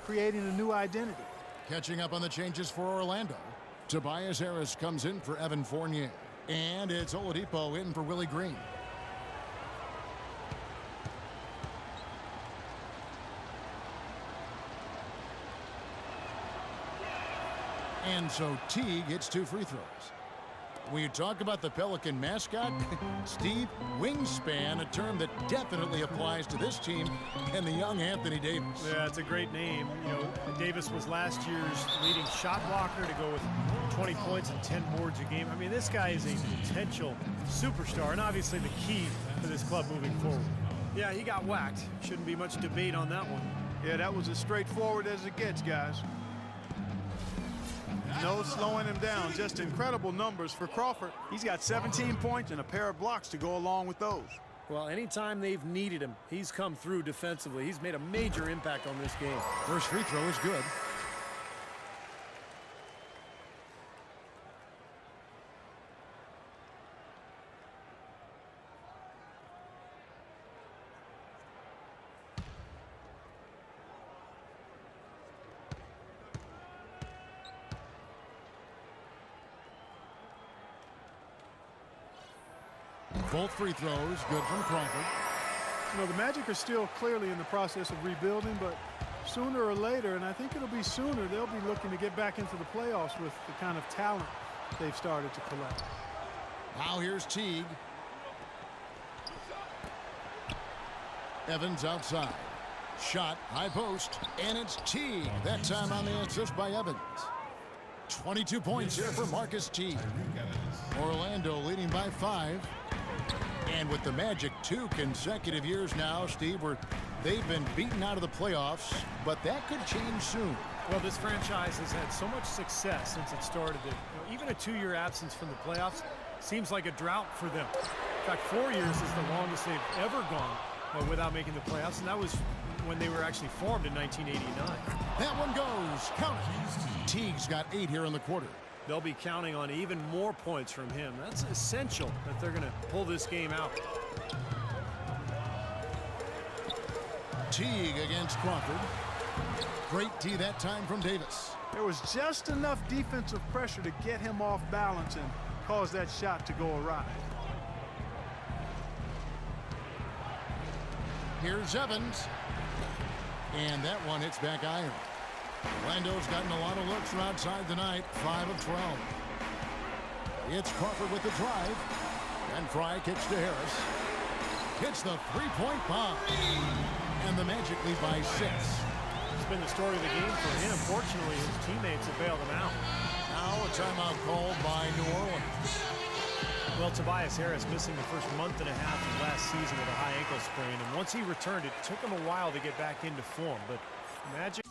creating a new identity. Catching up on the changes for Orlando. Tobias Harris comes in for Evan Fournier. And it's Oladipo in for Willie Green. And so Teague hits 2 free throws. When you talk about the Pelican mascot, Steve, wingspan, a term that definitely applies to this team and the young Anthony Davis. Yeah, it's a great name. You know, Davis was last year's leading shot blocker to go with 20 points and 10 boards a game. I mean, this guy is a potential superstar and obviously the key for this club moving forward. Yeah, he got whacked. Shouldn't be much debate on that one. Yeah, that was as straightforward as it gets, guys. No slowing him down. Just incredible numbers for Crawford. He's got 17 points and a pair of blocks to go along with those. Well, anytime they've needed him, he's come through defensively. He's made a major impact on this game. First free throw is good. Both free throws good from Crawford. You know, the Magic are still clearly in the process of rebuilding, but sooner or later, and I think it'll be sooner, they'll be looking to get back into the playoffs with the kind of talent they've started to collect. Now here's Teague. Evans outside. Shot, high post, and it's Teague. That time on the assist by Evans. 22 points here for Marcus Teague. Orlando leading by 5. And with the Magic 2 consecutive years now, Steve, where they've been beaten out of the playoffs, but that could change soon. Well, this franchise has had so much success since it started that, you know, even a 2-year absence from the playoffs seems like a drought for them. In fact, 4 years is the longest they've ever gone without making the playoffs, and that was when they were actually formed in 1989. That one goes. Count it. Teague's got 8 here in the quarter. They'll be counting on even more points from him. That's essential that they're going to pull this game out. Teague against Crawford. Great D that time from Davis. There was just enough defensive pressure to get him off balance and cause that shot to go awry. Here's Evans. And that one hits back iron. Orlando's gotten a lot of looks from outside tonight, 5 of 12. It's Crawford with the drive. And Fry kicks to Harris. Hits the three-point bomb. And the Magic lead by 6. It's been the story of the game for him. Fortunately, his teammates have bailed him out. Now a timeout called by New Orleans. Well, Tobias Harris missing the first month and a half of last season with a high ankle sprain. And once he returned, it took him a while to get back into form. But Magic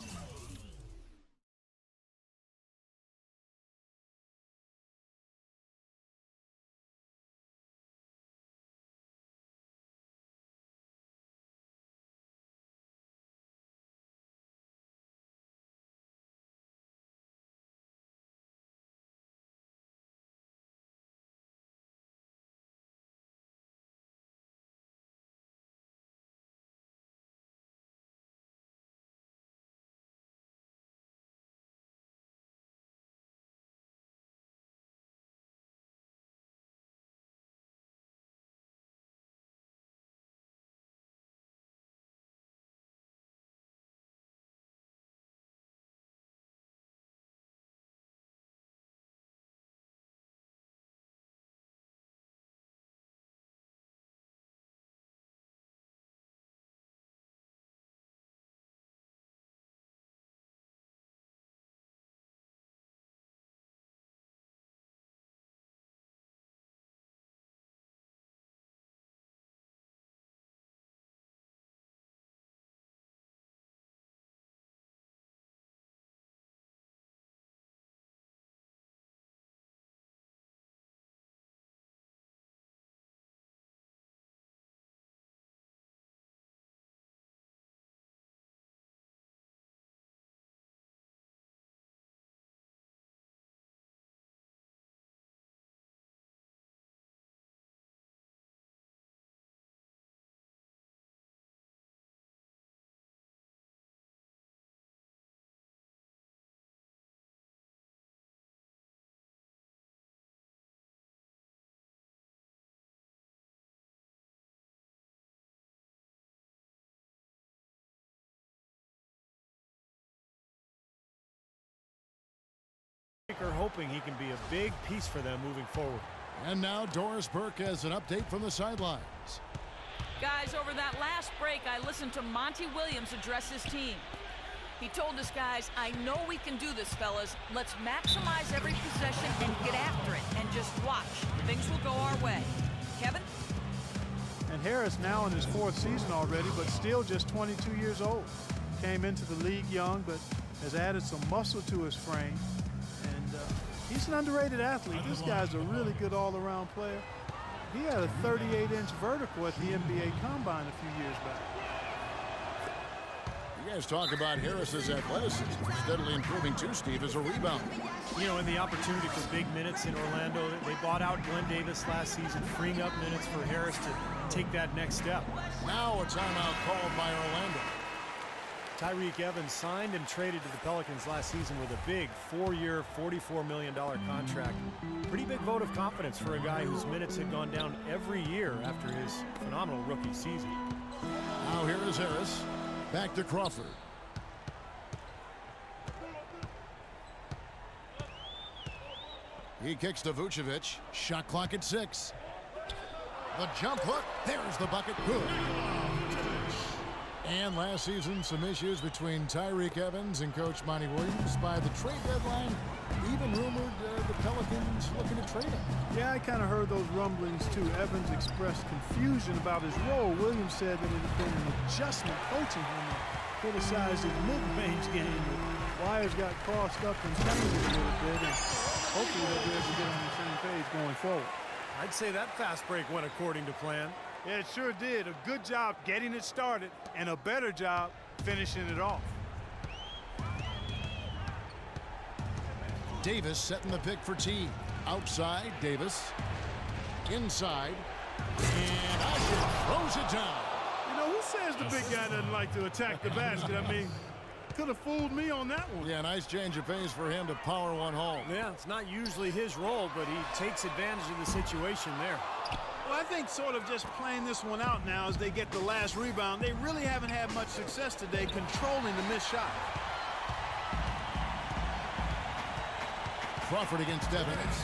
hoping he can be a big piece for them moving forward. And now Doris Burke has an update from the sidelines. Guys, over that last break, I listened to Monty Williams address his team. He told us, guys, I know we can do this, fellas. Let's maximize every possession and get after it and just watch. Things will go our way. Kevin? And Harris now in his 4th season already, but still just 22 years old. Came into the league young, but has added some muscle to his frame. And he's an underrated athlete. This guy's a really good all-around player. He had a 38-inch vertical at the NBA Combine a few years back. You guys talk about Harris's athleticism. Steadily improving too, Steve, as a rebounder. You know, and the opportunity for big minutes in Orlando, they bought out Glenn Davis last season, freeing up minutes for Harris to take that next step. Now a timeout called by Orlando. Tyreke Evans signed and traded to the Pelicans last season with a big 4-year, $44 million contract. Pretty big vote of confidence for a guy whose minutes had gone down every year after his phenomenal rookie season. Now here is Harris. Back to Crawford. He kicks to Vucevic. Shot clock at 6. The jump hook. There's the bucket. Good. And last season, some issues between Tyreke Evans and Coach Monty Williams. By the trade deadline, even rumored the Pelicans looking to trade him. Yeah, I kind of heard those rumblings too. Evans expressed confusion about his role. Williams said that it had been an adjustment coaching him and criticized his mid-range game. The wires got crossed up and changed a little bit, and hopefully they'll be able to get on the same page going forward. I'd say that fast break went according to plan. Yeah, it sure did. A good job getting it started and a better job finishing it off. Davis setting the pick for T. Outside, Davis. Inside. And Usher throws it down. You know, who says the big guy doesn't like to attack the basket? I mean, could have fooled me on that one. Yeah, nice change of pace for him to power one home. Yeah, it's not usually his role, but he takes advantage of the situation there. Well, I think sort of just playing this one out now as they get the last rebound. They really haven't had much success today controlling the missed shot. Crawford against Evans.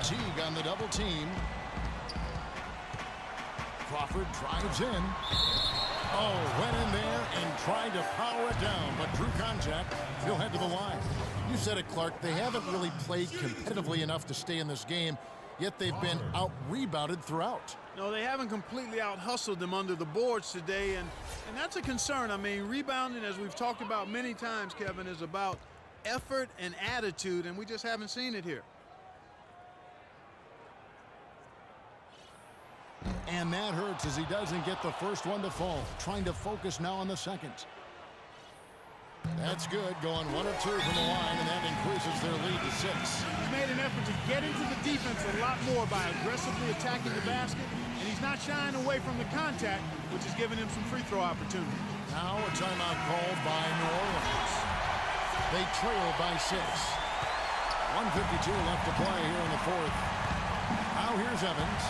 Teague on the double team. Crawford drives in. Oh, went in there and tried to power it down, but drew contact. He'll head to the line. You said it, Clark. They haven't really played competitively enough to stay in this game, yet they've been out-rebounded throughout. No, they haven't completely out-hustled them under the boards today, and that's a concern. I mean, rebounding, as we've talked about many times, Kevin, is about effort and attitude, and we just haven't seen it here. And that hurts as he doesn't get the first one to fall. Trying to focus now on the second. That's good. Going 1 of 2 from the line, and that increases their lead to 6. He's made an effort to get into the defense a lot more by aggressively attacking the basket, and he's not shying away from the contact, which is giving him some free throw opportunity. Now a timeout called by New Orleans. They trail by 6. 1:52 left to play here in the 4th. Now here's Evans.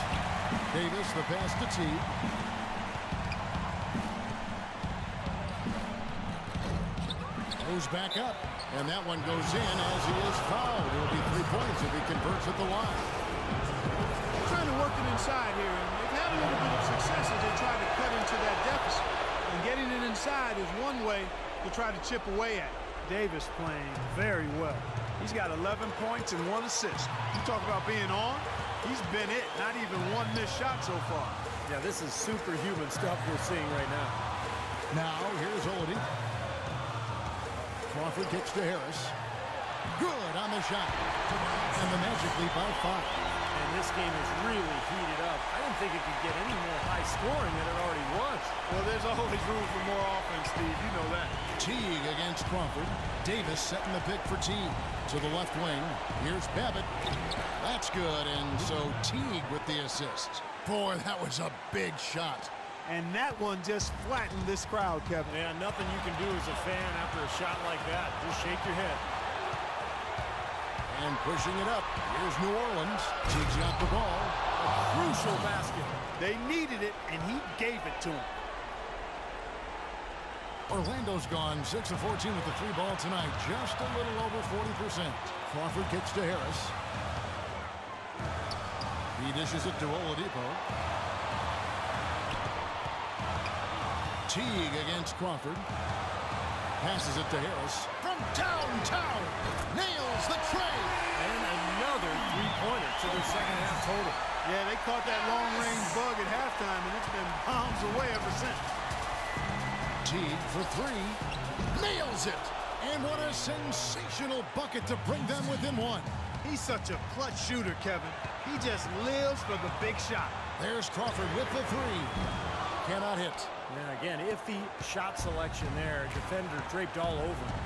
Davis, the pass to T. Goes back up, and that one goes in as he is fouled. It'll be 3 points if he converts at the line. They're trying to work it inside here, and they've had a little bit of success as they try to cut into that deficit. And getting it inside is one way to try to chip away at it. Davis playing very well. He's got 11 points and 1 assist. You talk about being on, he's been it. Not even one missed shot so far. Yeah, this is superhuman stuff we're seeing right now. Now, here's Oladipo. Crawford kicks to Harris. Good on the shot. And the Magic lead by 5. And this game is really heated up. I didn't think it could get any more high scoring than it already was. Well, there's always room for more offense, Steve. You know that. Teague against Crawford. Davis setting the pick for Teague. To the left wing. Here's Babbitt. That's good. And so Teague with the assist. Boy, that was a big shot. And that one just flattened this crowd, Kevin. Yeah, nothing you can do as a fan after a shot like that. Just shake your head. And pushing it up. Here's New Orleans. Teague's got the ball. A crucial basket. They needed it, and he gave it to them. Orlando's gone 6 of 14 with the 3 ball tonight. Just a little over 40%. Crawford kicks to Harris. He dishes it to Oladipo. Teague against Crawford. Passes it to Harris. From downtown. Nails the tray. And another three-pointer to their second half total. Yeah, they caught that long-range bug at halftime, and it's been bombs away ever since. Teague for 3. Nails it. And what a sensational bucket to bring them within 1. He's such a clutch shooter, Kevin. He just lives for the big shot. There's Crawford with the 3. Cannot hit. Yeah, again, iffy shot selection there. Defender draped all over him.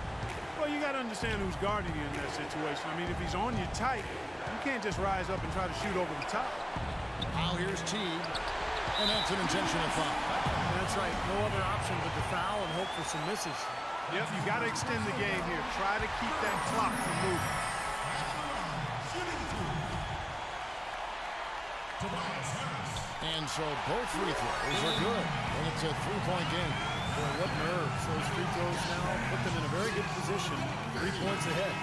Well, you got to understand who's guarding you in that situation. I mean, if he's on you tight, you can't just rise up and try to shoot over the top. Now here's Teague. And that's an intentional foul. That's right. No other option but to foul and hope for some misses. Yep, you got to extend the game here. Try to keep that clock from moving. And so both free throws are good. And it's a 3-point game. Boy, what nerves. Those free throws now put them in a very good position. 3 points ahead.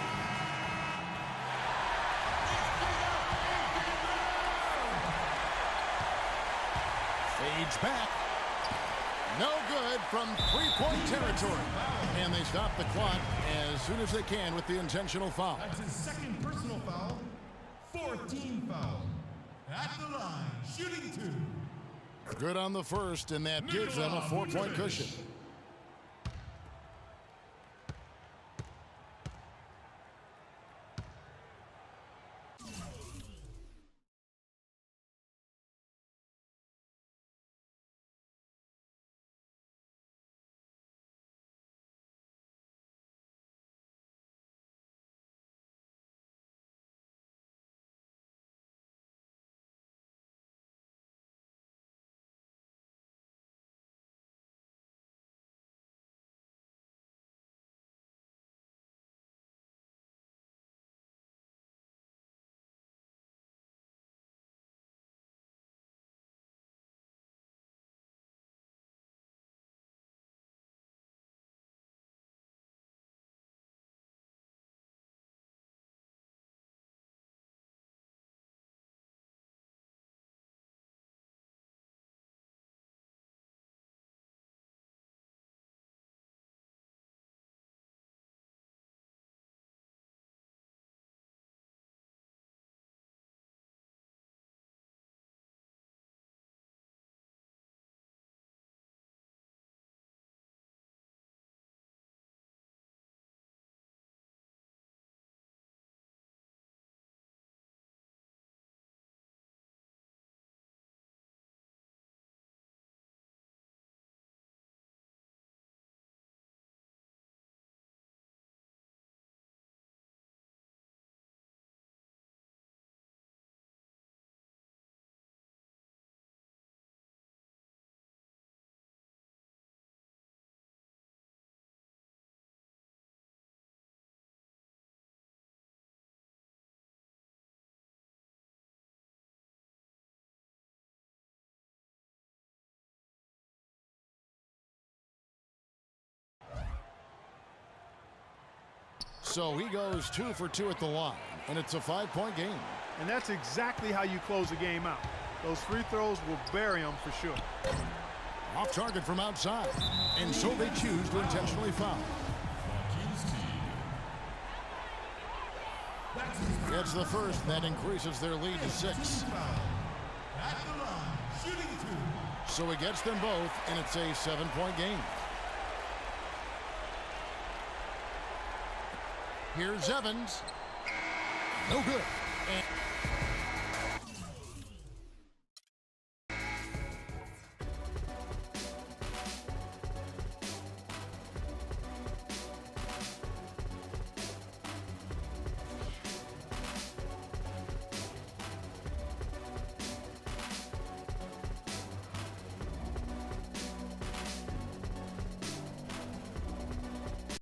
Fades back. No good from 3-point territory. And they stop the clock as soon as they can with the intentional foul. That's his second personal foul. 14 foul. At the line, shooting 2. Good on the first, and that gives them a 4-point cushion. So he goes 2 for 2 at the line, and it's a 5-point game. And that's exactly how you close a game out. Those free throws will bury them for sure. Off target from outside, and so they choose to intentionally foul. It's the first that increases their lead to 6. At the line, shooting 2. So he gets them both, and it's a 7-point game. Here's Evans. No good. And